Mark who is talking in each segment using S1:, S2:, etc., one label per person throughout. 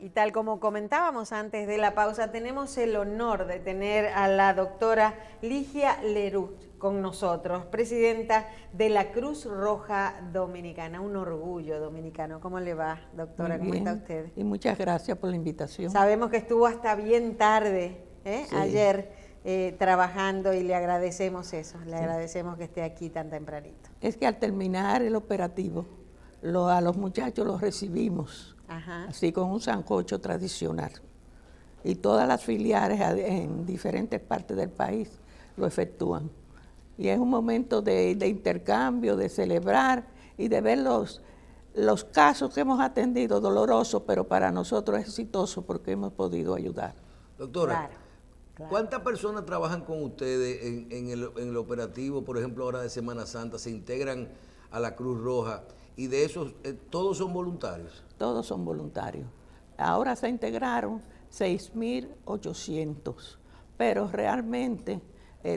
S1: Y tal como comentábamos antes de la pausa, tenemos el honor de tener a la doctora Ligia Leroux con nosotros, presidenta de la Cruz Roja Dominicana, un orgullo dominicano. ¿Cómo le va, doctora?
S2: Muy bien.
S1: ¿Cómo está usted?
S2: Y muchas gracias por la invitación.
S1: Sabemos que estuvo hasta bien tarde,
S2: Sí.
S1: ayer, trabajando, y le agradecemos eso, le
S2: Sí.
S1: agradecemos que esté aquí tan tempranito.
S2: Es que al terminar el operativo, a los muchachos los recibimos,
S1: Ajá.
S2: así con un sancocho tradicional. Y todas las filiales en diferentes partes del país lo efectúan. Y es un momento de intercambio, de celebrar y de ver los casos que hemos atendido, dolorosos, pero para nosotros exitosos porque hemos podido ayudar.
S3: Doctora,
S1: Claro.
S3: ¿cuántas personas trabajan con ustedes en el operativo, por ejemplo, ahora de Semana Santa, se integran a la Cruz Roja? Y de esos, ¿todos son voluntarios?
S2: Todos son voluntarios. Ahora se integraron 6.800, pero realmente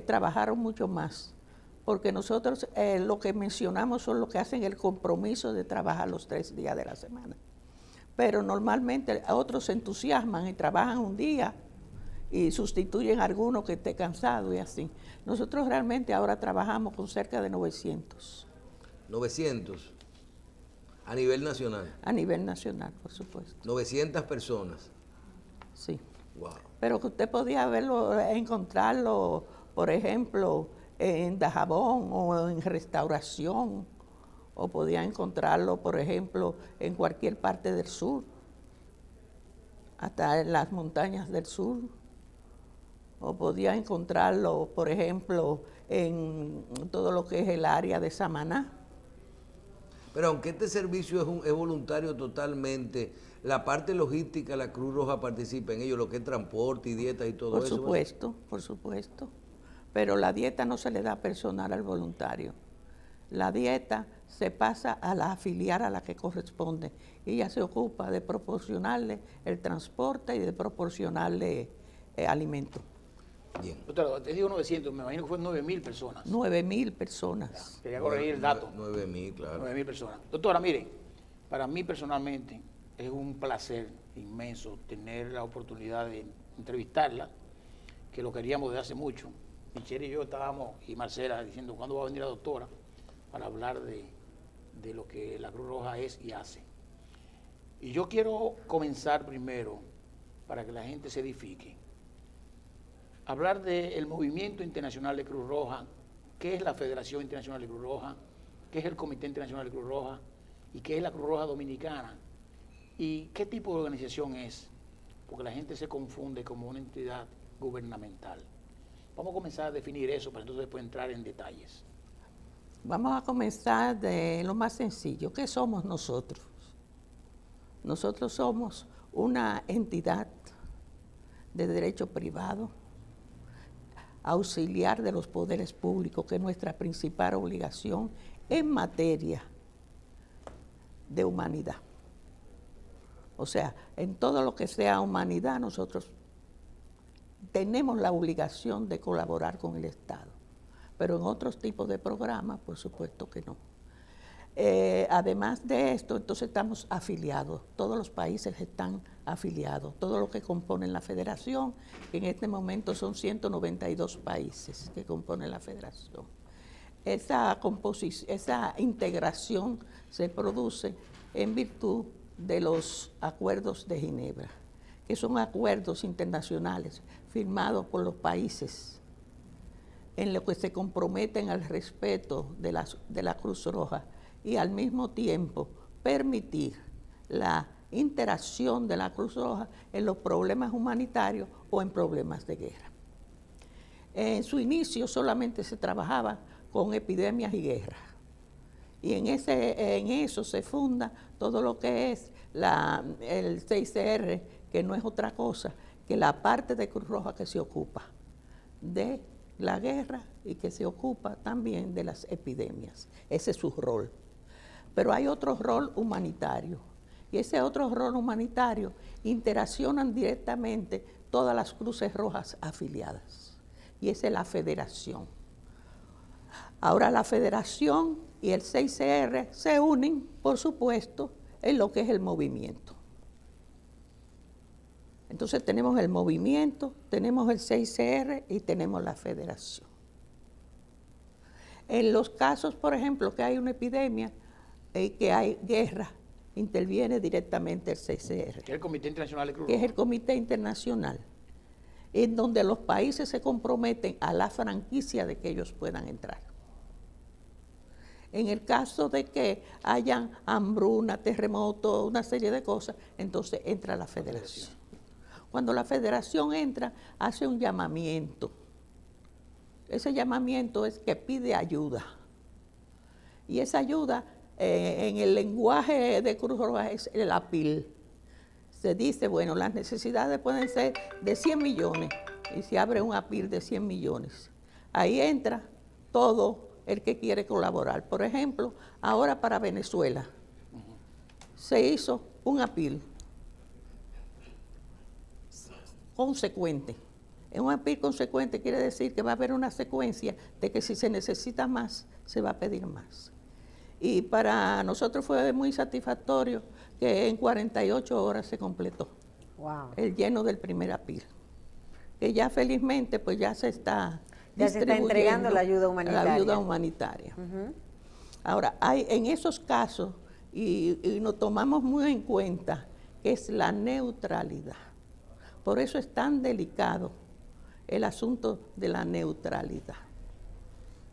S2: trabajaron mucho más, porque nosotros lo que mencionamos son los que hacen el compromiso de trabajar los 3 días de la semana. Pero normalmente otros se entusiasman y trabajan un día y sustituyen a alguno que esté cansado y así. Nosotros realmente ahora trabajamos con cerca de 900.
S3: 900 a nivel nacional.
S2: A nivel nacional, por supuesto.
S3: 900 personas.
S2: Sí.
S3: Wow.
S2: Pero que usted podía encontrarlo, por ejemplo, en Dajabón o en restauración, o podía encontrarlo, por ejemplo, en cualquier parte del sur, hasta en las montañas del sur, o podía encontrarlo, por ejemplo, en todo lo que es el área de Samaná.
S3: Pero aunque este servicio es voluntario totalmente, la parte logística, la Cruz Roja participa en ello, lo que es transporte y dieta y todo eso.
S2: Por supuesto. Pero la dieta no se le da personal al voluntario. La dieta se pasa a la afiliar a la que corresponde. Y ella se ocupa de proporcionarle el transporte y de proporcionarle alimento.
S3: Bien.
S4: Doctora, te digo 900, me imagino que fueron 9.000 personas.
S2: 9.000 personas.
S4: Quería corregir el dato.
S3: 9.000, claro.
S4: 9.000 personas. Doctora, mire, para mí personalmente es un placer inmenso tener la oportunidad de entrevistarla, que lo queríamos desde hace mucho. Michelle y yo estábamos, y Marcela, diciendo cuándo va a venir la doctora para hablar de lo que la Cruz Roja es y hace. Y yo quiero comenzar primero, para que la gente se edifique, hablar del movimiento internacional de Cruz Roja, qué es la Federación Internacional de Cruz Roja, qué es el Comité Internacional de Cruz Roja y qué es la Cruz Roja Dominicana y qué tipo de organización es, porque la gente se confunde como una entidad gubernamental. Vamos a comenzar a definir eso para entonces después entrar en detalles.
S2: Vamos a comenzar de lo más sencillo. ¿Qué somos nosotros? Nosotros somos una entidad de derecho privado, auxiliar de los poderes públicos, que es nuestra principal obligación en materia de humanidad. O sea, en todo lo que sea humanidad, nosotros tenemos la obligación de colaborar con el Estado. Pero en otros tipos de programas, por supuesto que no. Además de esto, entonces estamos afiliados. Todos los países están afiliados. Todo lo que componen la federación, que en este momento son 192 países que componen la federación. Esa integración se produce en virtud de los acuerdos de Ginebra, que son acuerdos internacionales firmados por los países en los que se comprometen al respeto de la Cruz Roja y al mismo tiempo permitir la interacción de la Cruz Roja en los problemas humanitarios o en problemas de guerra. En su inicio solamente se trabajaba con epidemias y guerras. Y en eso se funda todo lo que es el 6CR, que no es otra cosa que la parte de Cruz Roja que se ocupa de la guerra y que se ocupa también de las epidemias. Ese es su rol. Pero hay otro rol humanitario. Y ese otro rol humanitario interaccionan directamente todas las Cruces Rojas afiliadas. Y esa es la federación. Ahora la federación y el 6CR se unen, por supuesto, en lo que es el movimiento. Entonces tenemos el movimiento, tenemos el CICR y tenemos la federación. En los casos, por ejemplo, que hay una epidemia y que hay guerra, interviene directamente el CICR.
S4: Que es el Comité Internacional de Cruz
S2: Que es
S4: Roja.
S2: el Comité Internacional, en donde los países se comprometen a la franquicia de que ellos puedan entrar. En el caso de que hayan hambruna, terremoto, una serie de cosas, entonces entra la federación. Cuando la federación entra, hace un llamamiento. Ese llamamiento es que pide ayuda. Y esa ayuda, en el lenguaje de Cruz Roja, es el APIL. Se dice, bueno, las necesidades pueden ser de 100 millones y se abre un APIL de 100 millones. Ahí entra todo el que quiere colaborar. Por ejemplo, ahora para Venezuela se hizo un APIL consecuente. Un APIL consecuente quiere decir que va a haber una secuencia de que si se necesita más, se va a pedir más. Y para nosotros fue muy satisfactorio que en 48 horas se completó el lleno del primer APIL. Que ya felizmente pues ya se está
S1: entregando la ayuda humanitaria.
S2: La ayuda humanitaria. Ahora, hay en esos casos, y nos tomamos muy en cuenta, que es la neutralidad. Por eso es tan delicado el asunto de la neutralidad.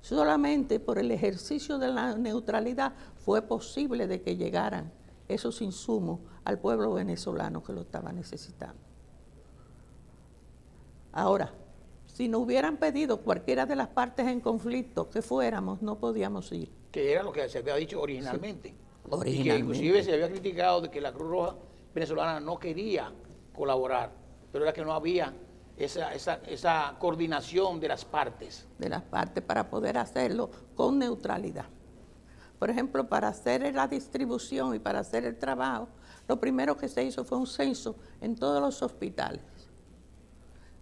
S2: Solamente por el ejercicio de la neutralidad fue posible de que llegaran esos insumos al pueblo venezolano que lo estaba necesitando. Ahora, si nos hubieran pedido cualquiera de las partes en conflicto que fuéramos, no podíamos ir.
S4: Que era lo que se había dicho originalmente.
S2: Sí,
S4: Y que
S2: originalmente.
S4: inclusive se había criticado de que la Cruz Roja venezolana no quería colaborar, pero era que no había esa coordinación de las partes.
S2: De las partes para poder hacerlo con neutralidad. Por ejemplo, para hacer la distribución y para hacer el trabajo, lo primero que se hizo fue un censo en todos los hospitales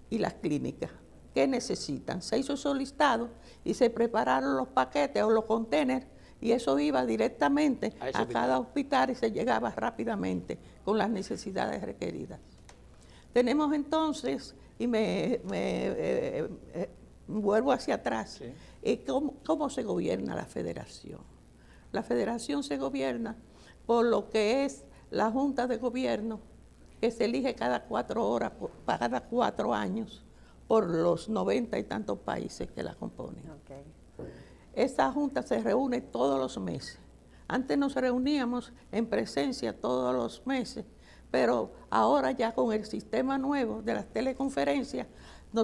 S2: y las clínicas. ¿Qué necesitan? Se hizo esos listados y se prepararon los paquetes o los containers y eso iba directamente a cada hospital y se llegaba rápidamente con las necesidades requeridas. Tenemos entonces, y vuelvo hacia atrás, sí. ¿Cómo se gobierna la federación? La federación se gobierna por lo que es la Junta de Gobierno, que se elige cada 4 horas, cada 4 años, por los 90 y tantos países que la componen. Okay. Esa Junta se reúne todos los meses. Antes nos reuníamos en presencia todos los meses, pero ahora ya con el sistema nuevo de las teleconferencias,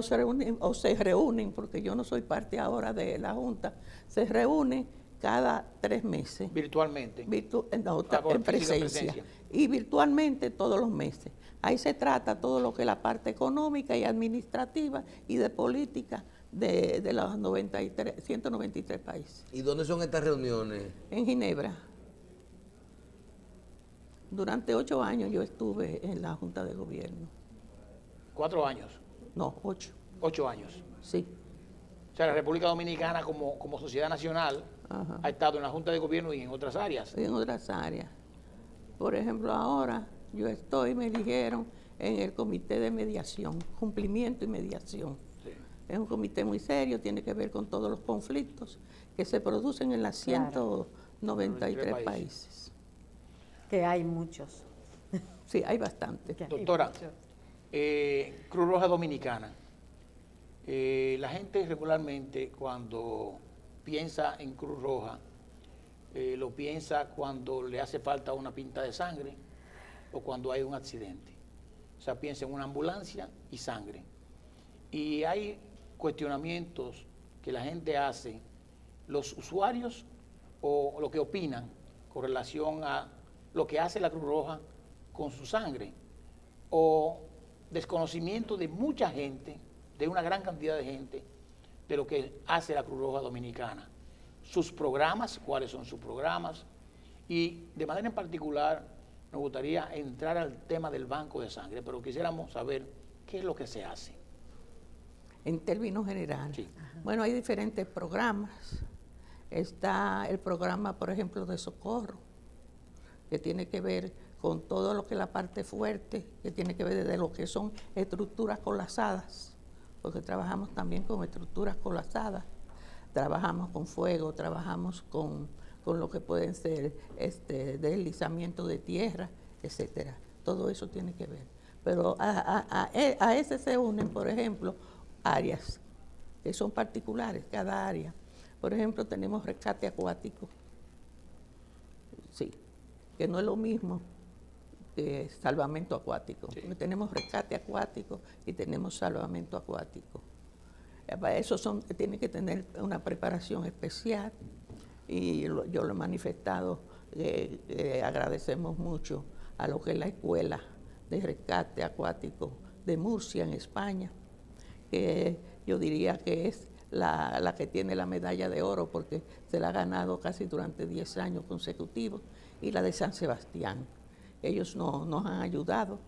S2: se reúnen, porque yo no soy parte ahora de la Junta, se reúnen cada 3 meses.
S4: Virtualmente.
S2: En presencia. Y virtualmente todos los meses. Ahí se trata todo lo que es la parte económica y administrativa y de política de los 193 países.
S3: ¿Y dónde son estas reuniones?
S2: En Ginebra. Durante 8 años yo estuve en la Junta de Gobierno.
S4: 4 años.
S2: No, 8.
S4: 8 años.
S2: Sí.
S4: O sea, la República Dominicana como sociedad nacional ha estado en la Junta de Gobierno y en otras áreas.
S2: En otras áreas. Por ejemplo, ahora me dijeron en el Comité de Mediación, Cumplimiento y Mediación. Sí. Es un comité muy serio, tiene que ver con todos los conflictos que se producen en las 193 países.
S1: Que hay muchos.
S2: Sí, hay bastante.
S4: Doctora, Cruz Roja Dominicana, la gente regularmente cuando piensa en Cruz Roja, lo piensa cuando le hace falta una pinta de sangre o cuando hay un accidente. O sea, piensa en una ambulancia y sangre. Y hay cuestionamientos que la gente hace, los usuarios o lo que opinan con relación a lo que hace la Cruz Roja con su sangre, o desconocimiento de mucha gente, de una gran cantidad de gente, de lo que hace la Cruz Roja Dominicana. Sus programas, cuáles son sus programas, y de manera en particular nos gustaría entrar al tema del banco de sangre, pero quisiéramos saber qué es lo que se hace.
S2: En términos generales.
S4: Sí.
S2: Bueno, hay diferentes programas. Está el programa, por ejemplo, de socorro, que tiene que ver con todo lo que es la parte fuerte, que tiene que ver desde lo que son estructuras colapsadas, porque trabajamos también con estructuras colapsadas, trabajamos con fuego, trabajamos con lo que pueden ser deslizamiento de tierra, etcétera. Todo eso tiene que ver. Pero a ese se unen, por ejemplo, áreas que son particulares, cada área. Por ejemplo, tenemos rescate acuático, sí, que no es lo mismo que salvamento acuático,
S4: Sí.
S2: porque tenemos rescate acuático y tenemos salvamento acuático. Para eso tienen que tener una preparación especial y yo lo he manifestado, agradecemos mucho a lo que es la Escuela de Rescate Acuático de Murcia, en España, que yo diría que es la que tiene la medalla de oro porque se la ha ganado casi durante 10 años consecutivos, y la de San Sebastián. Ellos nos han ayudado,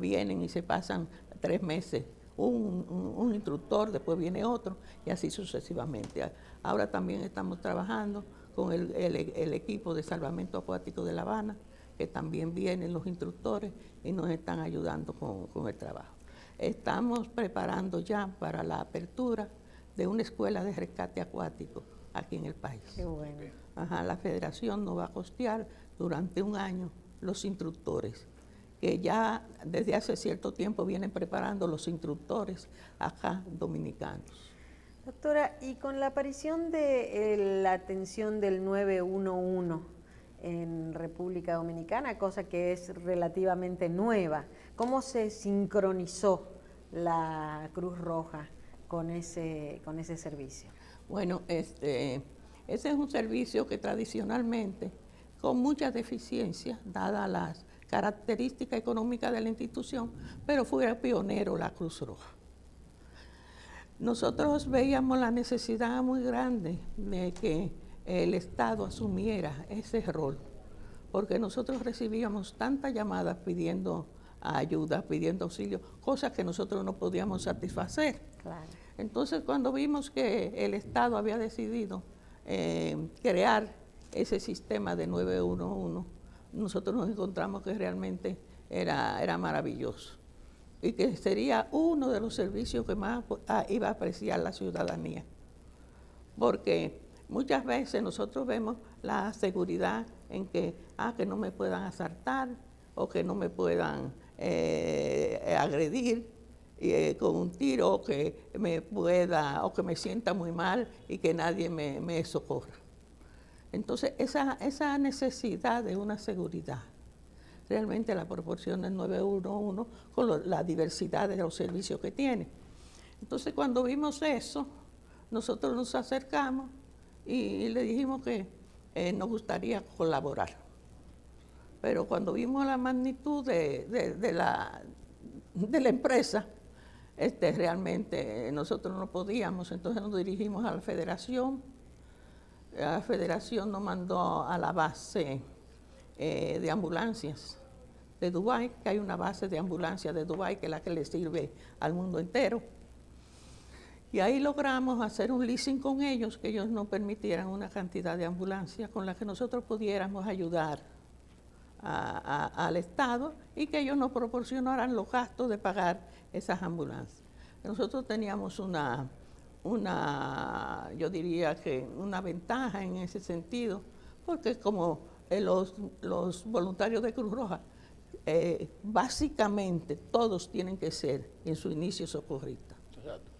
S2: vienen y se pasan 3 meses un instructor, después viene otro y así sucesivamente. Ahora también estamos trabajando con el equipo de salvamento acuático de La Habana, que también vienen los instructores y nos están ayudando con el trabajo. Estamos preparando ya para la apertura de una escuela de rescate acuático aquí en el país.
S1: Qué bueno.
S2: Ajá, la federación nos va a costear durante un año los instructores, que ya desde hace cierto tiempo vienen preparando los instructores acá dominicanos.
S1: Doctora, y con la aparición de la atención del 911 en República Dominicana, cosa que es relativamente nueva, ¿cómo se sincronizó la Cruz Roja con ese servicio?
S2: Bueno, ese es un servicio que tradicionalmente, con muchas deficiencias, dadas las características económicas de la institución, pero fue pionero la Cruz Roja. Nosotros veíamos la necesidad muy grande de que el Estado asumiera ese rol, porque nosotros recibíamos tantas llamadas pidiendo ayuda, pidiendo auxilio, cosas que nosotros no podíamos satisfacer.
S1: Claro.
S2: Entonces, cuando vimos que el Estado había decidido crear ese sistema de 911, nosotros nos encontramos que realmente era maravilloso y que sería uno de los servicios que más iba a apreciar la ciudadanía. Porque muchas veces nosotros vemos la seguridad en que no me puedan asaltar o que no me puedan agredir con un tiro, o que me sienta muy mal y que nadie me socorra. Entonces, esa necesidad de una seguridad realmente la proporciona el 911 con la diversidad de los servicios que tiene. Entonces, cuando vimos eso, nosotros nos acercamos y le dijimos que nos gustaría colaborar. Pero cuando vimos la magnitud de la empresa, realmente nosotros no podíamos, entonces nos dirigimos a la federación. La federación nos mandó a la base de ambulancias de Dubái, que hay una base de ambulancias de Dubái que es la que le sirve al mundo entero. Y ahí logramos hacer un leasing con ellos, que ellos nos permitieran una cantidad de ambulancias con las que nosotros pudiéramos ayudar al Estado y que ellos nos proporcionaran los gastos de pagar esas ambulancias. Nosotros teníamos yo diría que una ventaja en ese sentido, porque como los voluntarios de Cruz Roja, básicamente todos tienen que ser en su inicio socorristas.
S4: Exacto.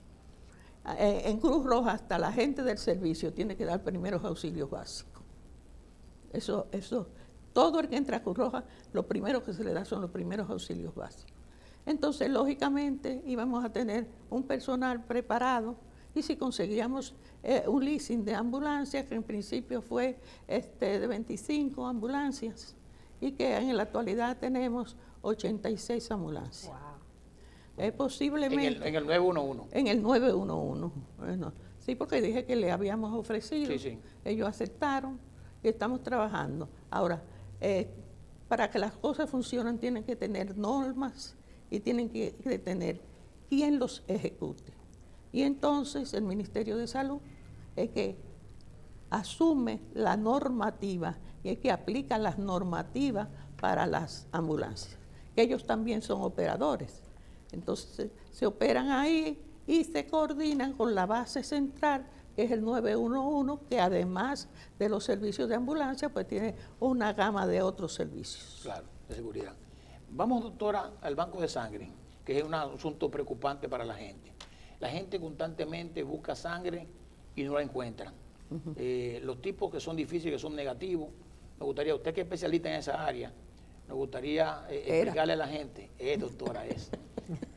S2: En Cruz Roja hasta la gente del servicio tiene que dar primeros auxilios básicos. Eso, todo el que entra a Cruz Roja, lo primero que se le da son los primeros auxilios básicos. Entonces, lógicamente, íbamos a tener un personal preparado y si conseguíamos un leasing de ambulancias, que en principio fue de 25 ambulancias y que en la actualidad tenemos 86 ambulancias.
S1: Wow.
S2: Posiblemente...
S4: En el 911.
S2: En el 911. Bueno, sí, porque dije que le habíamos ofrecido.
S4: Sí, sí.
S2: Ellos aceptaron y estamos trabajando. Ahora, para que las cosas funcionen tienen que tener normas y tienen que tener quien los ejecute. Y entonces el Ministerio de Salud es que asume la normativa y es que aplica las normativas para las ambulancias, que ellos también son operadores. Entonces se operan ahí y se coordinan con la base central, que es el 911, que además de los servicios de ambulancia, pues tiene una gama de otros servicios.
S4: Claro, de seguridad. Vamos, doctora, al banco de sangre, que es un asunto preocupante para la gente. La gente constantemente busca sangre y no la encuentran. Los tipos que son difíciles, que son negativos, me gustaría, usted que es especialista en esa área, me gustaría explicarle a la gente, doctora,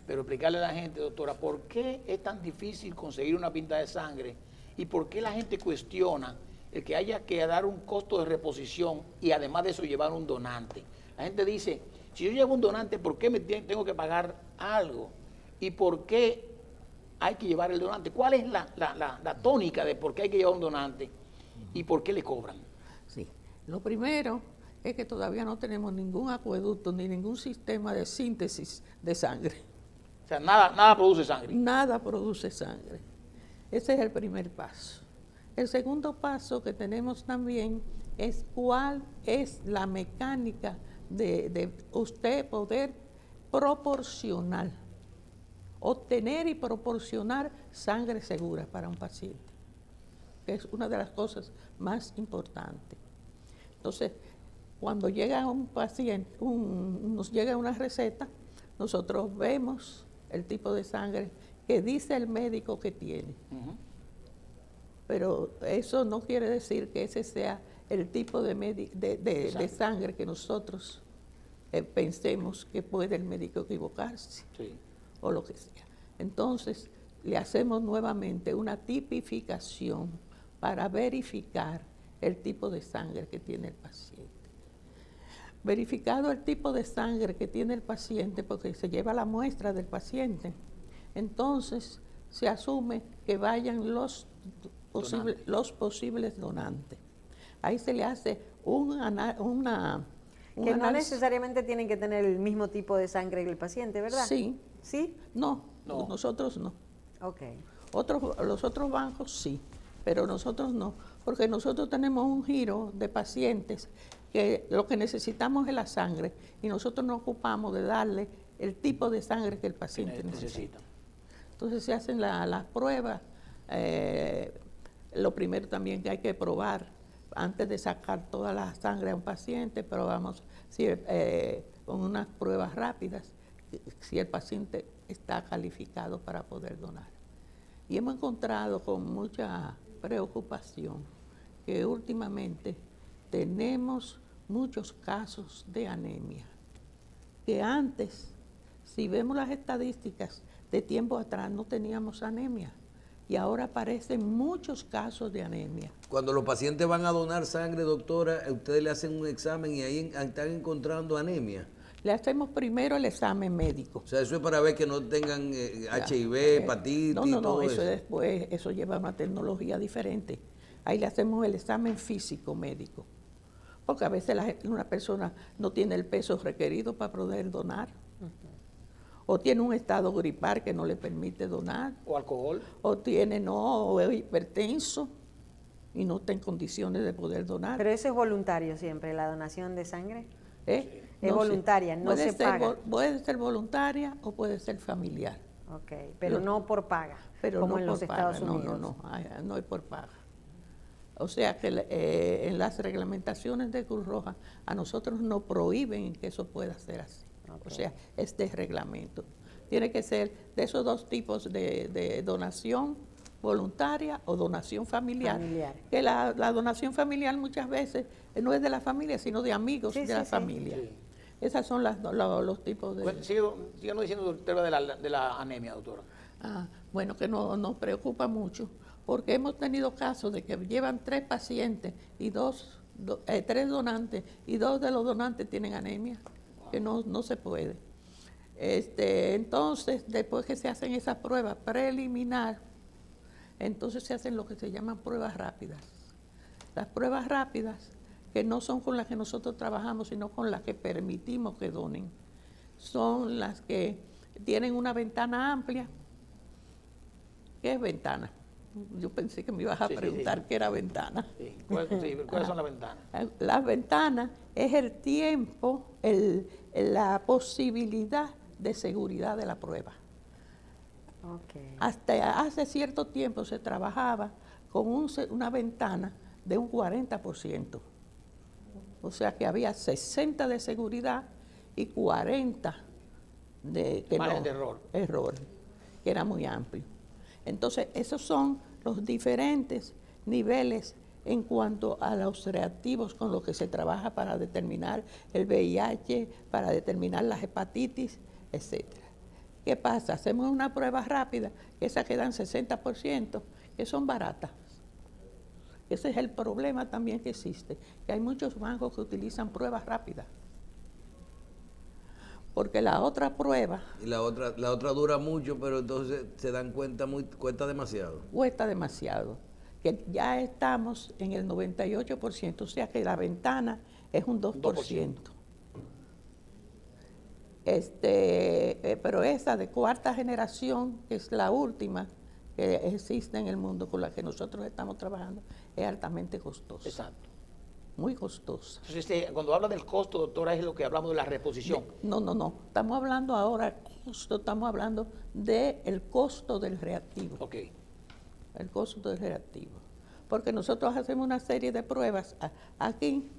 S4: pero explicarle a la gente, doctora, ¿por qué es tan difícil conseguir una pinta de sangre y por qué la gente cuestiona el que haya que dar un costo de reposición y además de eso llevar un donante? La gente dice, si yo llevo un donante, ¿por qué me tengo que pagar algo? ¿Y por qué hay que llevar el donante? ¿Cuál es la tónica de por qué hay que llevar un donante y por qué le cobran?
S2: Sí, lo primero es que todavía no tenemos ningún acueducto ni ningún sistema de síntesis de sangre.
S4: O sea, nada produce sangre.
S2: Nada produce sangre. Ese es el primer paso. El segundo paso que tenemos también es cuál es la mecánica de usted poder proporcionar, obtener y proporcionar sangre segura para un paciente, que es una de las cosas más importantes. Entonces, cuando llega un paciente, nos llega una receta, nosotros vemos el tipo de sangre que dice el médico que tiene. Pero eso no quiere decir que ese sea el tipo de sangre que nosotros pensemos que puede el médico equivocarse, sí, o lo que sea. Entonces, le hacemos nuevamente una tipificación para verificar el tipo de sangre que tiene el paciente. Verificado el tipo de sangre que tiene el paciente, porque se lleva la muestra del paciente, entonces se asume que vayan los posibles donantes. Ahí se le hace un
S1: que no necesariamente tienen que tener el mismo tipo de sangre que el paciente, ¿verdad?
S2: Sí.
S1: ¿Sí?
S2: No, nosotros no.
S1: Ok.
S2: Los otros bancos sí, pero nosotros no, porque nosotros tenemos un giro de pacientes que lo que necesitamos es la sangre y nosotros nos ocupamos de darle el tipo de sangre que el paciente necesita. Entonces se hacen las pruebas. Lo primero también que hay que probar, antes de sacar toda la sangre a un paciente, probamos con unas pruebas rápidas si el paciente está calificado para poder donar. Y hemos encontrado con mucha preocupación que últimamente tenemos muchos casos de anemia, que antes, si vemos las estadísticas de tiempo atrás, no teníamos anemia. Y ahora aparecen muchos casos de anemia.
S3: Cuando los pacientes van a donar sangre, doctora, ustedes le hacen un examen y ahí están encontrando anemia.
S2: Le hacemos primero el examen médico.
S3: O sea, eso es para ver que no tengan HIV, hepatitis,
S2: no, eso después, eso lleva una tecnología diferente. Ahí le hacemos el examen físico médico. Porque a veces una persona no tiene el peso requerido para poder donar. O tiene un estado gripal que no le permite donar.
S4: O alcohol.
S2: O o es hipertenso y no está en condiciones de poder donar.
S1: Pero eso es voluntario siempre, la donación de sangre.
S2: Sí.
S1: Es voluntaria, no se paga.
S2: Puede ser voluntaria o puede ser familiar.
S1: Ok, pero no por paga, como en los Estados Unidos.
S2: No es por paga. O sea que en las reglamentaciones de Cruz Roja a nosotros nos prohíben que eso pueda ser así. Okay. O sea, este reglamento tiene que ser de esos dos tipos de donación voluntaria o donación familiar. Que la donación familiar muchas veces no es de la familia, sino de amigos de la familia. Sí. Esas son los tipos de...
S4: Bueno, síganos diciendo el tema de la anemia, doctora.
S2: Bueno, que nos preocupa mucho, porque hemos tenido casos de que llevan 3 pacientes y 3 donantes, y 2 de los donantes tienen anemia, que no se puede. Entonces, después que se hacen esas pruebas preliminares, entonces se hacen lo que se llaman pruebas rápidas. Las pruebas rápidas, que no son con las que nosotros trabajamos, sino con las que permitimos que donen, son las que tienen una ventana amplia. ¿Qué es ventana? Yo pensé que me ibas a
S4: Sí, sí,
S2: preguntar
S4: sí.
S2: qué era ventana.
S4: Sí. ¿Cuáles son las ventanas?
S2: Las ventanas es el tiempo, la posibilidad de seguridad de la prueba.
S1: Ok.
S2: Hasta hace cierto tiempo se trabajaba con una ventana de un 40%. O sea que había 60 de seguridad y 40 de que
S4: Margen
S2: no,
S4: de error.
S2: error, que era muy amplio. Entonces, esos son los diferentes niveles en cuanto a los reactivos con los que se trabaja para determinar el VIH, para determinar las hepatitis, etc. ¿Qué pasa? Hacemos una prueba rápida, que esas quedan 60%, que son baratas. Ese es el problema también que existe, que hay muchos bancos que utilizan pruebas rápidas. Porque la otra prueba
S3: Y la otra dura mucho, pero entonces se dan cuenta, cuesta demasiado.
S2: cuesta demasiado, que ya estamos en el 98%, o sea que la ventana es un 2%. Pero esa de cuarta generación, que es la última que existe en el mundo con la que nosotros estamos trabajando, es altamente costosa.
S4: Exacto.
S2: Muy costosa.
S4: Entonces, cuando habla del costo, doctora, es lo que hablamos de la reposición.
S2: No. Estamos hablando ahora, estamos hablando del costo del reactivo.
S4: Ok.
S2: El costo del reactivo. Porque nosotros hacemos una serie de pruebas aquí,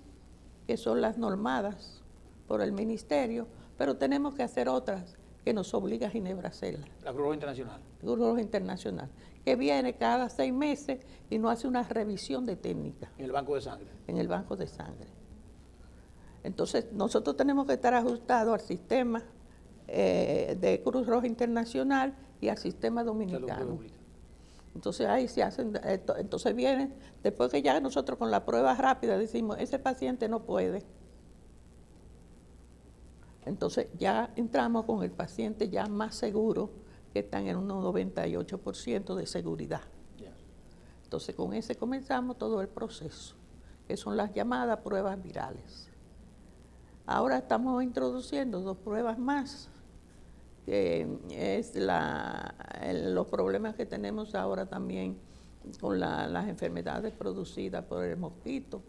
S2: que son las normadas por el ministerio, pero tenemos que hacer otras que nos obliga a Ginebra a hacerlas.
S4: La Cruz Roja Internacional.
S2: Cruz Roja Internacional, que viene cada 6 meses y nos hace una revisión de técnica
S4: En el banco de sangre.
S2: en el banco de sangre. Entonces, nosotros tenemos que estar ajustados al sistema de Cruz Roja Internacional y al sistema
S4: Salud
S2: dominicano.
S4: pública.
S2: Entonces ahí se hacen, entonces vienen, después que ya nosotros con la prueba rápida decimos, ese paciente no puede. Entonces ya entramos con el paciente ya más seguro, que están en un 98% de seguridad.
S4: Ya.
S2: Entonces con ese comenzamos todo el proceso, que son las llamadas pruebas virales. Ahora estamos introduciendo 2 pruebas más, que es los problemas que tenemos ahora también con las enfermedades producidas por el mosquito.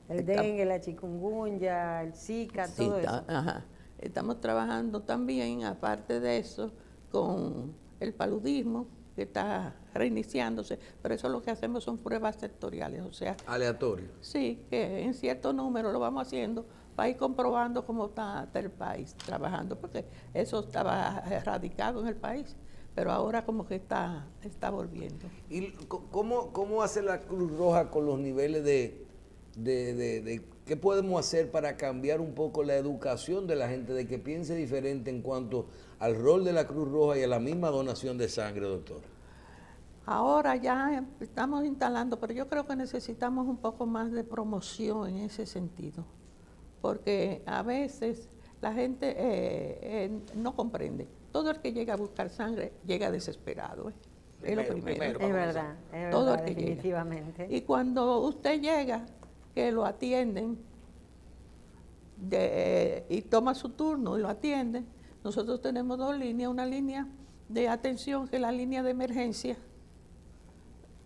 S1: El dengue, la chikungunya, el Zika,
S2: Sí,
S1: todo eso.
S2: ajá. Estamos trabajando también, aparte de eso, con el paludismo, que está reiniciándose, pero eso lo que hacemos son pruebas sectoriales, o sea,
S3: Aleatorio.
S2: sí, que en cierto número lo vamos haciendo para ir comprobando cómo está el país trabajando, porque eso estaba erradicado en el país, pero ahora como que está volviendo.
S3: ¿Y cómo hace la Cruz Roja con los niveles de qué podemos hacer para cambiar un poco la educación de la gente, de que piense diferente en cuanto al rol de la Cruz Roja y a la misma donación de sangre, doctor?
S2: Ahora ya estamos instalando, pero yo creo que necesitamos un poco más de promoción en ese sentido, porque a veces la gente no comprende. Todo el que llega a buscar sangre llega desesperado. Es lo primero.
S1: Es verdad,
S2: Todo el que llega.
S1: definitivamente.
S2: Y cuando usted llega, que lo atienden y toma su turno y lo atienden, nosotros tenemos 2 líneas, una línea de atención que es la línea de emergencia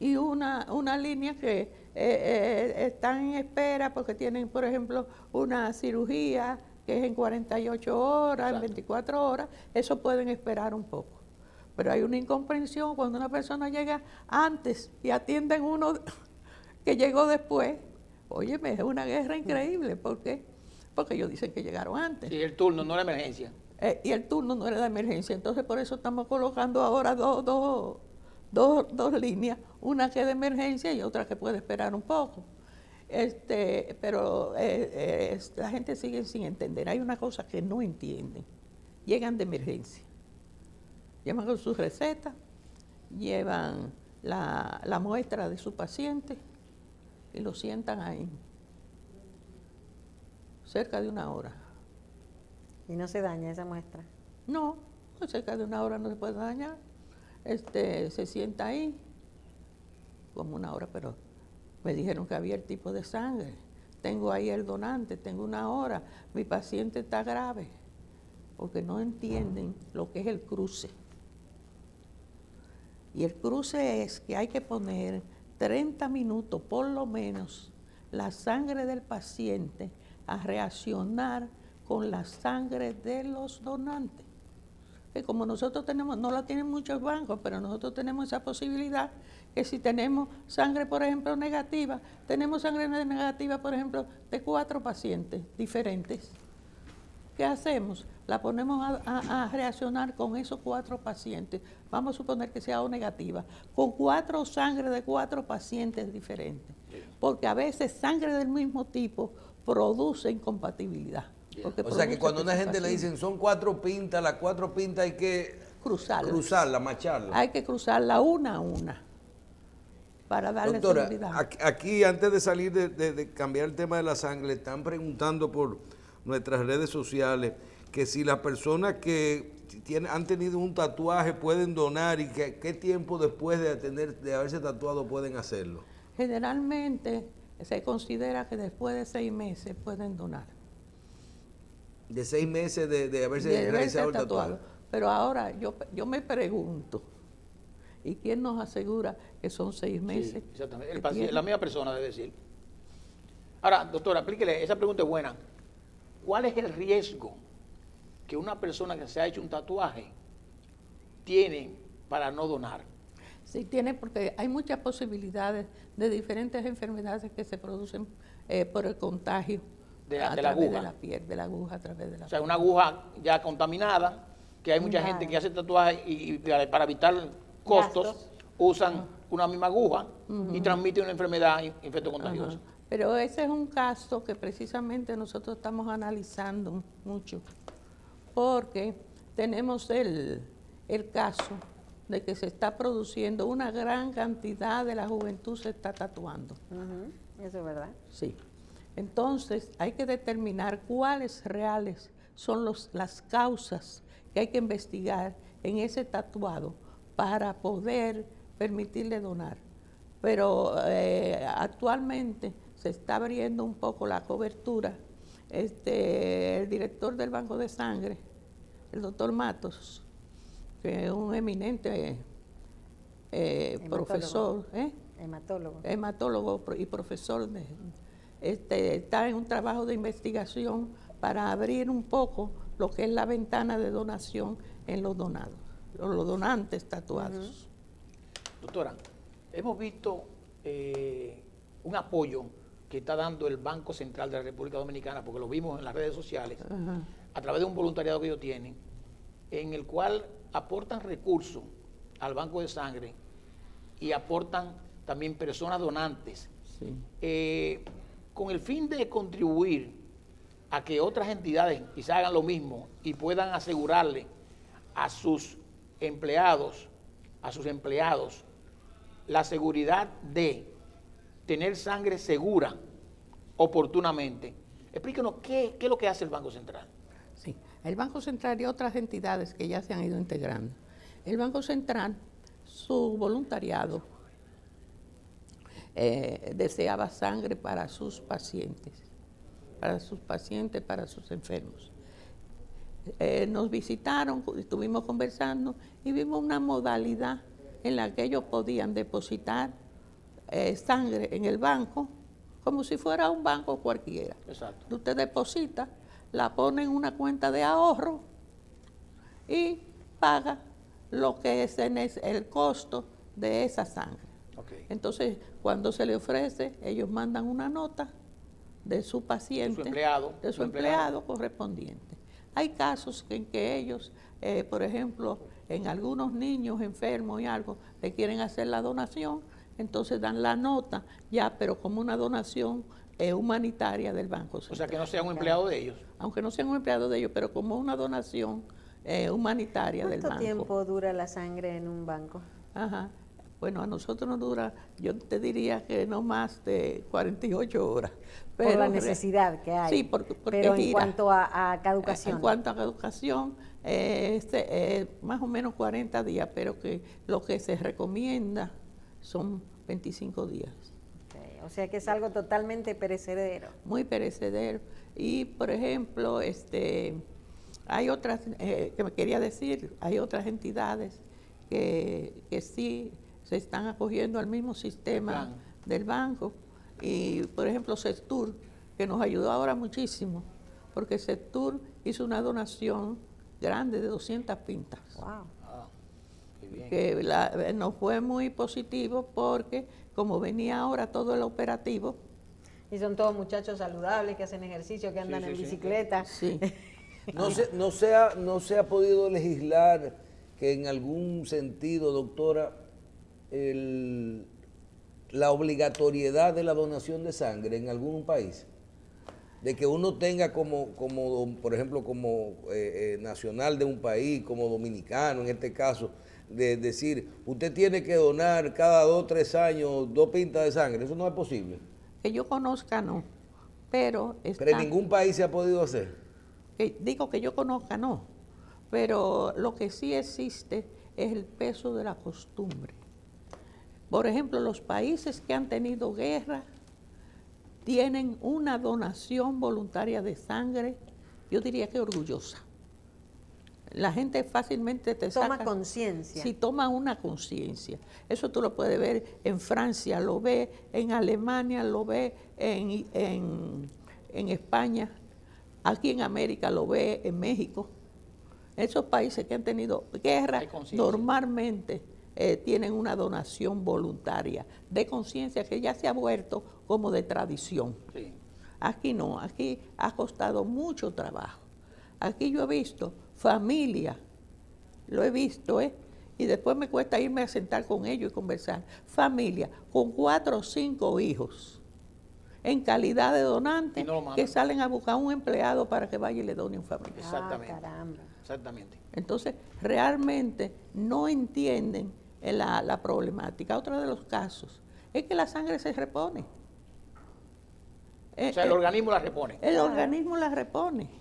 S2: y una línea que están en espera porque tienen, por ejemplo, una cirugía que es en 48 horas,
S4: Exacto.
S2: en 24 horas, eso pueden esperar un poco. Pero hay una incomprensión cuando una persona llega antes y atienden uno que llegó después. Óyeme, es una guerra increíble. ¿Por qué? Porque ellos dicen que llegaron antes.
S4: Sí, el turno, no la emergencia.
S2: Y el turno no era de emergencia. Entonces, por eso estamos colocando ahora dos líneas. Una que es de emergencia y otra que puede esperar un poco. Pero la gente sigue sin entender. Hay una cosa que no entienden. Llegan de emergencia. Llevan con sus recetas, llevan la muestra de su paciente y lo sientan ahí, cerca de 1 hora.
S1: Y no se daña esa muestra.
S2: No, cerca de 1 hora no se puede dañar. Se sienta ahí como 1 hora, pero me dijeron que había el tipo de sangre. Tengo ahí el donante, tengo 1 hora, mi paciente está grave, porque no entienden lo que es el cruce. Y el cruce es que hay que poner 30 minutos por lo menos la sangre del paciente a reaccionar con la sangre de los donantes. Que como nosotros tenemos, no la tienen muchos bancos, pero nosotros tenemos esa posibilidad que si tenemos sangre, por ejemplo, negativa, tenemos sangre negativa, por ejemplo, de 4 pacientes diferentes. ¿Qué hacemos? La ponemos a reaccionar con esos 4 pacientes. Vamos a suponer que sea O negativa, con 4 sangre de 4 pacientes diferentes. Porque a veces sangre del mismo tipo produce incompatibilidad.
S3: O sea que cuando a una gente le dicen son 4 pintas, las 4 pintas hay que cruzarla, macharla.
S2: Hay que cruzarla una a una para darle
S3: Doctora,
S2: seguridad.
S3: aquí antes de salir de cambiar el tema de la sangre, le están preguntando por nuestras redes sociales que si las personas que han tenido un tatuaje pueden donar y que qué tiempo después de haberse tatuado pueden hacerlo.
S2: Generalmente se considera que después de 6 meses pueden donar.
S3: De 6 meses de haberse realizado el tatuaje.
S2: Pero ahora yo me pregunto, ¿y quién nos asegura que son 6 meses?
S4: Sí, exactamente. La misma persona debe decir. Ahora, doctora, explíquele, esa pregunta es buena. ¿Cuál es el riesgo que una persona que se ha hecho un tatuaje tiene para no donar?
S2: Sí, tiene, porque hay muchas posibilidades de diferentes enfermedades que se producen por el contagio
S4: de la
S2: través
S4: aguja.
S2: de la piel, de la aguja a través de la piel.
S4: O sea, una aguja ya contaminada, que hay mucha gente que hace tatuajes y para evitar costos usan una misma aguja y transmiten una enfermedad infectocontagiosa.
S2: Pero ese es un caso que precisamente nosotros estamos analizando mucho, porque tenemos el caso de que se está produciendo una gran cantidad de la juventud se está tatuando.
S1: Eso es verdad.
S2: Sí. Entonces hay que determinar cuáles reales son las causas que hay que investigar en ese tatuado para poder permitirle donar. Pero actualmente se está abriendo un poco la cobertura. El director del Banco de Sangre, el doctor Matos, que es un eminente profesor, hematólogo y profesor, está en un trabajo de investigación para abrir un poco lo que es la ventana de donación en los donados, los donantes tatuados.
S4: Doctora, hemos visto un apoyo que está dando el Banco Central de la República Dominicana, porque lo vimos en las redes sociales, a través de un voluntariado que ellos tienen, en el cual aportan recursos al Banco de Sangre y aportan también personas donantes, con el fin de contribuir a que otras entidades quizás hagan lo mismo y puedan asegurarle a sus empleados, la seguridad de tener sangre segura oportunamente. Explíquenos qué es lo que hace el Banco Central.
S2: Sí, el Banco Central y otras entidades que ya se han ido integrando. El Banco Central, su voluntariado, deseaba sangre para sus pacientes, para sus enfermos. Nos visitaron, estuvimos conversando y vimos una modalidad en la que ellos podían depositar sangre en el banco como si fuera un banco cualquiera.
S4: Exacto.
S2: Usted deposita, la pone en una cuenta de ahorro y paga lo que es el costo de esa sangre.
S4: Okay.
S2: Entonces, cuando se le ofrece, ellos mandan una nota de su paciente,
S4: de su empleado
S2: correspondiente. Hay casos en que ellos, por ejemplo, en algunos niños enfermos y algo, le quieren hacer la donación, entonces dan la nota ya, pero como una donación humanitaria del Banco Central.
S4: O sea, que no sea un empleado de ellos.
S2: Aunque no sean un empleado de ellos, pero como una donación humanitaria del banco.
S1: ¿Cuánto tiempo dura la sangre en un banco?
S2: Ajá. Bueno, a nosotros nos dura, yo te diría que no más de 48 horas.
S1: Por la necesidad que hay.
S2: Sí, porque
S1: pero en
S2: gira.
S1: cuanto a caducación.
S2: En cuanto a caducación, más o menos 40 días, pero que lo que se recomienda son 25 días.
S1: Okay. O sea que es algo totalmente perecedero.
S2: Muy perecedero. Y, por ejemplo, hay otras, que me quería decir, hay otras entidades que sí se están acogiendo al mismo sistema del banco. Y, por ejemplo, Sectur, que nos ayudó ahora muchísimo, porque Sectur hizo una donación grande de 200 pintas.
S1: Wow.
S4: Ah, qué bien.
S2: Que nos fue muy positivo porque, como venía ahora todo el operativo,
S1: Y son todos muchachos saludables que hacen ejercicio, que andan
S4: Sí,
S1: en
S4: sí, sí.
S1: bicicleta.
S2: sí,
S3: No se ha podido legislar que en algún sentido, doctora, la obligatoriedad de la donación de sangre en algún país, de que uno tenga como por ejemplo, como nacional de un país, como dominicano en este caso, de decir, usted tiene que donar cada 2 o 3 años 2 pintas de sangre. Eso no es posible.
S2: que yo conozca no, pero
S3: Pero en ningún país se ha podido hacer.
S2: digo que yo conozca no, pero lo que sí existe es el peso de la costumbre. Por ejemplo, los países que han tenido guerra tienen una donación voluntaria de sangre, yo diría que orgullosa. La gente fácilmente te
S1: Toma
S2: saca.
S1: conciencia.
S2: Sí, toma una conciencia. Eso tú lo puedes ver en Francia, lo ves en Alemania, lo ves en España, aquí en América lo ves en México. Esos países que han tenido guerra
S4: Hay conciencia.
S2: normalmente tienen una donación voluntaria de conciencia que ya se ha vuelto como de tradición.
S4: Sí.
S2: Aquí no, aquí ha costado mucho trabajo. Aquí yo he visto familia, lo he visto, y después me cuesta irme a sentar con ellos y conversar. Familia con 4 o 5 hijos, en calidad de donantes,
S4: Y no lo mandan.
S2: que salen a buscar un empleado para que vaya y le done un familiar.
S4: Exactamente.
S1: Ah, caramba.
S4: Exactamente.
S2: Entonces, realmente no entienden la problemática. Otro de los casos es que la sangre se repone.
S4: O sea, el organismo la repone.
S2: El organismo la repone.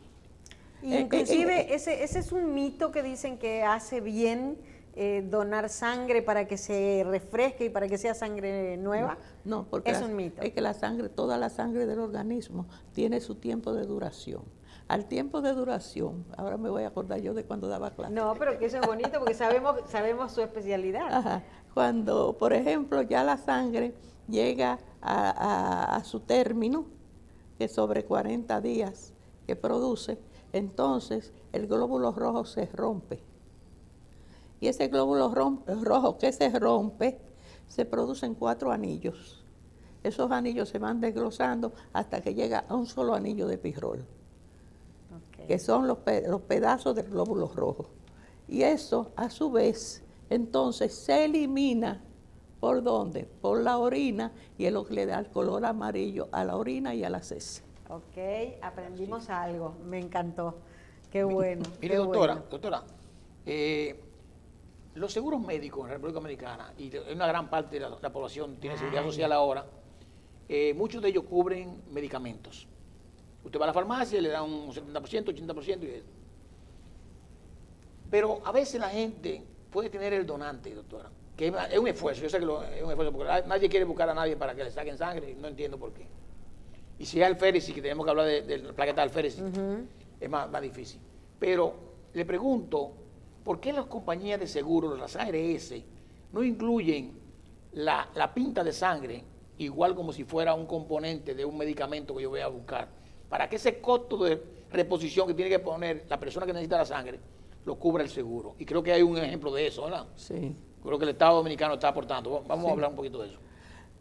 S1: Inclusive ese es un mito que dicen que hace bien donar sangre para que se refresque y para que sea sangre nueva.
S2: No, porque
S1: es un mito.
S2: Es que la sangre, toda la sangre del organismo tiene su tiempo de duración. Al tiempo de duración, ahora me voy a acordar yo de cuando daba clase.
S1: No, pero que eso es bonito porque sabemos su especialidad.
S2: Ajá. Cuando, por ejemplo, ya la sangre llega a su término, que sobre 40 días que produce, entonces el glóbulo rojo se rompe. Y ese glóbulo rojo que se rompe, se producen 4 anillos. Esos anillos se van desglosando hasta que llega a un solo anillo de pirrol, que son los pedazos del glóbulo rojo. Y eso, a su vez, entonces se elimina, ¿por dónde? Por la orina, y es lo que le da el color amarillo a la orina y a las heces.
S1: Ok, aprendimos algo, me encantó. Qué bueno.
S4: Mire,
S1: qué
S4: doctora,
S1: bueno.
S4: doctora, los seguros médicos en la República Dominicana, y una gran parte de la población tiene seguridad social ahora, muchos de ellos cubren medicamentos. Usted va a la farmacia y le dan un 70%, 80% y eso. Pero a veces la gente puede tener el donante, doctora, que es un esfuerzo, yo sé que es un esfuerzo, porque nadie quiere buscar a nadie para que le saquen sangre, no entiendo por qué. Y si es alféresis, que tenemos que hablar de la plaqueta de alféresis, es más difícil. Pero le pregunto, ¿por qué las compañías de seguros, las ARS, no incluyen la pinta de sangre igual como si fuera un componente de un medicamento que yo voy a buscar? Para que ese costo de reposición que tiene que poner la persona que necesita la sangre, lo cubra el seguro. Y creo que hay un ejemplo de eso, ¿verdad?
S2: Sí.
S4: Creo que el Estado Dominicano está aportando. Vamos a hablar un poquito de eso.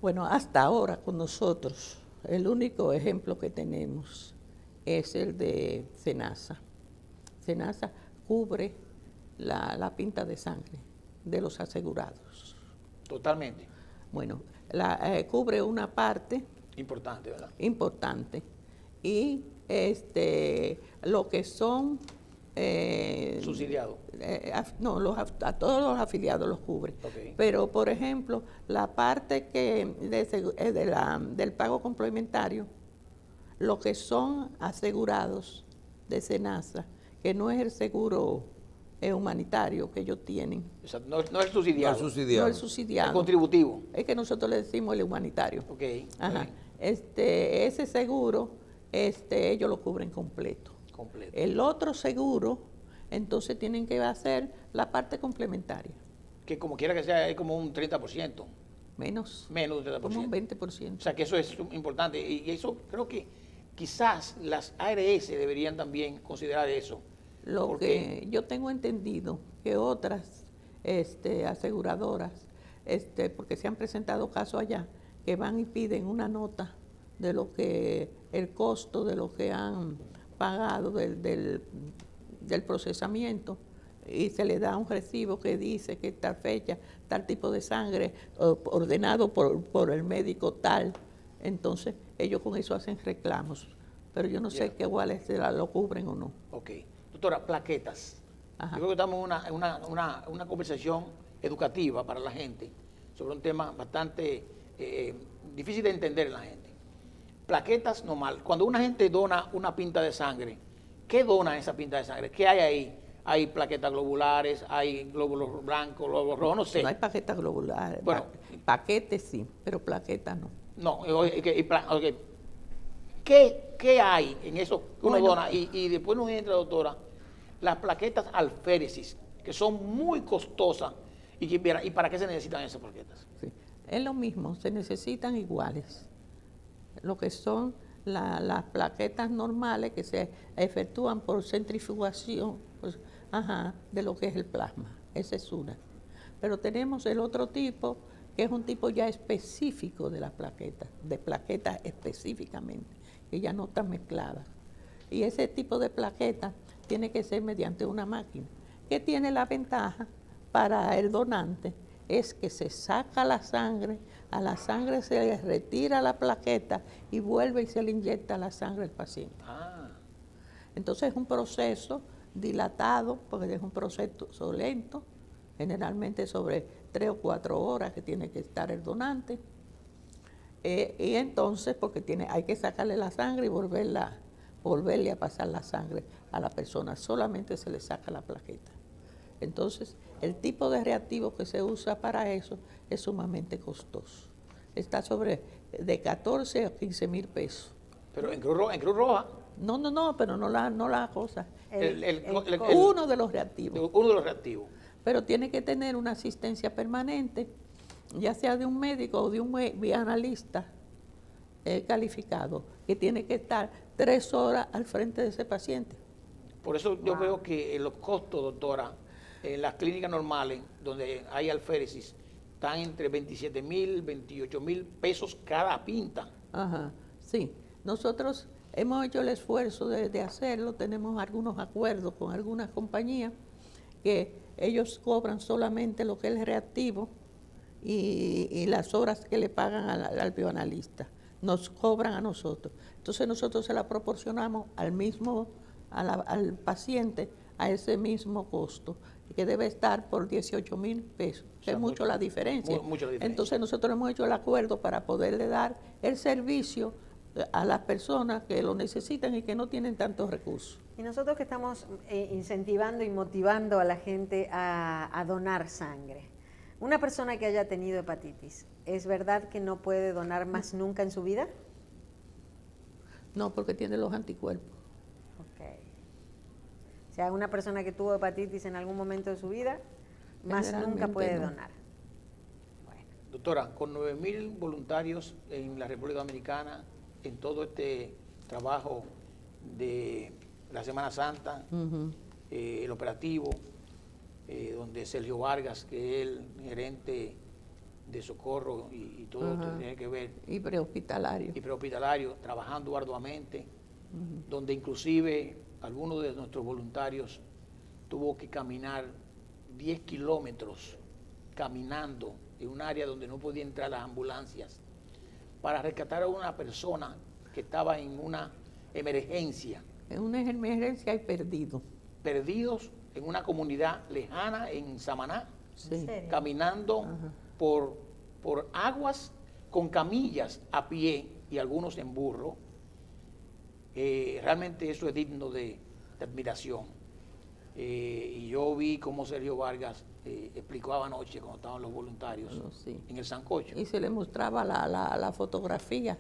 S2: Bueno, hasta ahora con nosotros, el único ejemplo que tenemos es el de Senasa. Senasa cubre la pinta de sangre de los asegurados.
S4: Totalmente.
S2: Bueno, cubre una parte
S4: Importante, ¿verdad?
S2: importante y lo que son
S4: Subsidiado.
S2: no, a todos los afiliados los cubre.
S4: Ok.
S2: Pero, por ejemplo, la parte del pago complementario, lo que son asegurados de Senasa, que no es el seguro humanitario que ellos tienen,
S4: O sea, no es el subsidiado.
S3: No es subsidiado.
S2: no el subsidiado,
S4: Es contributivo.
S2: es que nosotros le decimos el humanitario.
S4: Ok.
S2: Ajá.
S4: Ok.
S2: Ese seguro, ellos lo cubren completo.
S4: Completo.
S2: El otro seguro, entonces tienen que hacer la parte complementaria.
S4: que como quiera que sea, es como un 30%,
S2: menos
S4: menos de 30%.
S2: como un 20%.
S4: O sea que eso es importante. Y eso creo que quizás las ARS deberían también considerar eso.
S2: Lo
S4: porque
S2: que yo tengo entendido que otras aseguradoras, porque se han presentado casos allá, que van y piden una nota de lo que, el costo de lo que han pagado del procesamiento, y se le da un recibo que dice que tal fecha, tal tipo de sangre, ordenado por el médico tal. Entonces ellos con eso hacen reclamos, pero yo no sé qué cuáles lo cubren o no.
S4: Ok. Doctora, plaquetas.
S2: Ajá.
S4: Yo creo que estamos en una conversación educativa para la gente sobre un tema bastante difícil de entender en la gente. Plaquetas normal. Cuando una gente dona una pinta de sangre, ¿qué dona esa pinta de sangre? ¿Qué hay ahí? Hay plaquetas globulares, hay glóbulos blancos, glóbulos rojos, no sé.
S2: No hay paquetas globulares.
S4: Bueno,
S2: paquetes sí, pero plaquetas no.
S4: No, ¿Qué hay en eso que uno dona? Y después nos entra, doctora, las plaquetas alféresis, que son muy costosas. ¿Y para qué se necesitan esas plaquetas?
S2: Sí. Es lo mismo, se necesitan iguales. Lo que son las plaquetas normales que se efectúan por centrifugación de lo que es el plasma. Esa es una. Pero tenemos el otro tipo, que es un tipo ya específico de las plaquetas, de plaquetas específicamente, que ya no están mezcladas. Y ese tipo de plaqueta tiene que ser mediante una máquina, que tiene la ventaja para el donante, es que se saca la sangre, a la sangre se le retira la plaqueta y vuelve y se le inyecta la sangre al paciente. Entonces es un proceso dilatado, porque es un proceso lento, generalmente sobre 3 o 4 horas que tiene que estar el donante. Y entonces, porque hay que sacarle la sangre y volverle a pasar la sangre a la persona, solamente se le saca la plaqueta. Entonces, el tipo de reactivo que se usa para eso es sumamente costoso. Está sobre de 14 a 15 mil pesos.
S4: Pero en Cruz Roja.
S2: No, pero no la cosa.
S4: Uno
S2: de los reactivos.
S4: Uno de los reactivos.
S2: Pero tiene que tener una asistencia permanente, ya sea de un médico o de un bioanalista calificado, que tiene que estar 3 horas al frente de ese paciente.
S4: Por eso yo veo que los costos, doctora, en las clínicas normales, donde hay alféresis, están entre 27,000, 28,000 pesos cada pinta.
S2: Ajá, sí. Nosotros hemos hecho el esfuerzo de hacerlo, tenemos algunos acuerdos con algunas compañías que ellos cobran solamente lo que es el reactivo y las horas que le pagan al bioanalista. Nos cobran a nosotros. Entonces nosotros se la proporcionamos al paciente a ese mismo costo, que debe estar por 18,000 pesos, que es mucho la diferencia.
S4: Mucho la diferencia.
S2: Entonces nosotros hemos hecho el acuerdo para poderle dar el servicio a las personas que lo necesitan y que no tienen tantos recursos.
S1: Y nosotros que estamos incentivando y motivando a la gente a donar sangre. Una persona que haya tenido hepatitis, ¿es verdad que no puede donar más nunca en su vida?
S2: No, porque tiene los anticuerpos.
S1: Ok. O sea, una persona que tuvo hepatitis en algún momento de su vida, más nunca puede donar. Bueno.
S4: Doctora, con 9,000 voluntarios en la República Dominicana, en todo este trabajo de la Semana Santa, el operativo, donde Sergio Vargas, que es el gerente de socorro y todo esto tiene que ver.
S2: Y prehospitalario.
S4: Y prehospitalario, trabajando arduamente, donde inclusive algunos de nuestros voluntarios tuvo que caminar 10 kilómetros caminando en un área donde no podían entrar las ambulancias para rescatar a una persona que estaba en una emergencia.
S2: En una emergencia y perdidos en una comunidad lejana en Samaná,
S4: caminando por aguas con camillas a pie y algunos en burro. Realmente eso es digno de admiración. Y yo vi cómo Sergio Vargas explicaba anoche cuando estaban los voluntarios en el sancocho.
S2: Y se le mostraba la fotografía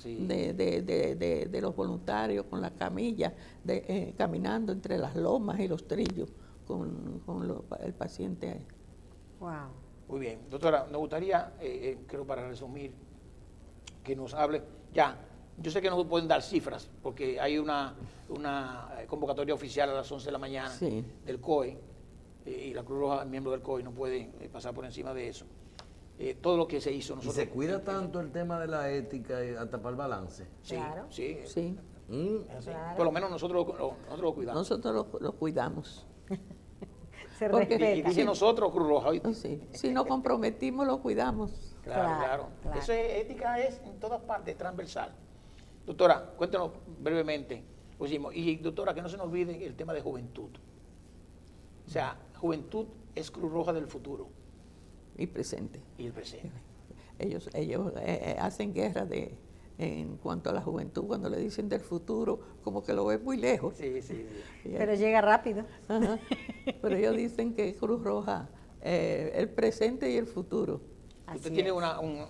S2: de los voluntarios con la camilla, caminando entre las lomas y los trillos con el paciente ahí.
S1: Wow.
S4: Muy bien. Doctora, nos gustaría, creo para resumir, que nos hable ya. Yo sé que no pueden dar cifras porque hay una convocatoria oficial a las 11 de la mañana
S2: Sí.
S4: del COE y la Cruz Roja, miembro del COE, no puede pasar por encima de eso. Todo lo que se hizo
S3: Y
S4: nosotros.
S3: se cuida tanto el tema de la ética hasta para el balance.
S4: Sí,
S1: Claro.
S4: sí.
S2: Sí,
S4: Es así.
S1: Claro.
S4: Por lo menos nosotros lo cuidamos.
S2: nosotros lo cuidamos.
S1: Se
S2: Porque-
S4: Y
S1: respeta.
S4: dije nosotros, Cruz Roja, ¿oíste?
S2: Sí. Si nos comprometimos, lo cuidamos.
S4: Claro,
S1: Claro,
S4: claro.
S1: claro.
S4: Eso es, ética es en todas partes, transversal. Doctora, cuéntanos brevemente. Y doctora, que no se nos olvide el tema de juventud. O sea, juventud es Cruz Roja del futuro
S2: Y presente.
S4: y el presente.
S2: Ellos hacen guerra en cuanto a la juventud, cuando le dicen del futuro, como que lo ven muy lejos.
S4: Sí, sí, sí.
S1: Pero llega rápido.
S2: Ajá. Pero ellos dicen que Cruz Roja, el presente y el futuro.
S1: Así
S4: Usted tiene
S1: es.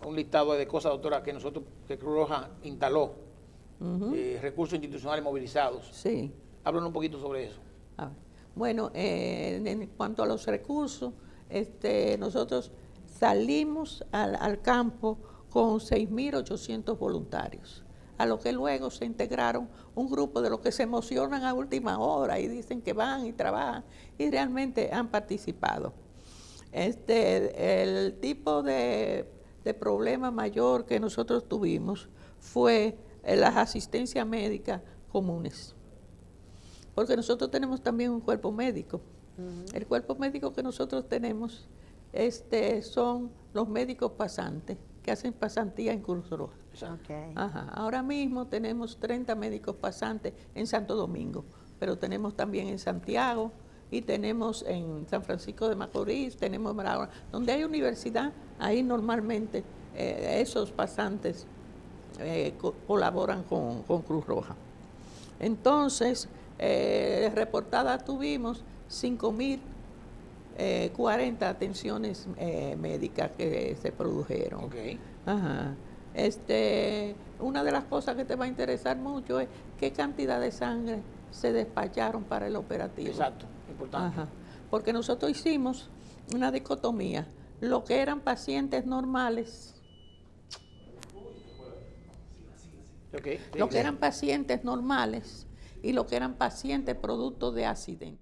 S4: un listado de cosas, doctora, que que Cruz Roja instaló, recursos institucionales movilizados.
S2: Sí.
S4: Háblanos un poquito sobre eso.
S2: A ver. Bueno, en cuanto a los recursos, nosotros salimos al campo con 6.800 voluntarios, a lo que luego se integraron un grupo de los que se emocionan a última hora y dicen que van y trabajan y realmente han participado. El tipo de problema mayor que nosotros tuvimos fue las asistencias médicas comunes, porque nosotros tenemos también un cuerpo médico. El cuerpo médico que nosotros tenemos son los médicos pasantes que hacen pasantía en Cruz Roja.
S4: Exacto.
S1: Ok.
S2: Ajá. Ahora mismo tenemos 30 médicos pasantes en Santo Domingo, pero tenemos también en Santiago y tenemos en San Francisco de Macorís, tenemos en Barahona, donde hay universidad, ahí normalmente esos pasantes colaboran con Cruz Roja. Entonces, reportadas tuvimos 5.040 atenciones médicas que se produjeron.
S4: Ok.
S2: Ajá. Una de las cosas que te va a interesar mucho es qué cantidad de sangre se despacharon para el operativo.
S4: Exacto, importante.
S2: Ajá. Porque nosotros hicimos una dicotomía, lo que eran pacientes normales,
S4: Okay.
S2: lo que eran pacientes normales y lo que eran pacientes producto de accidentes.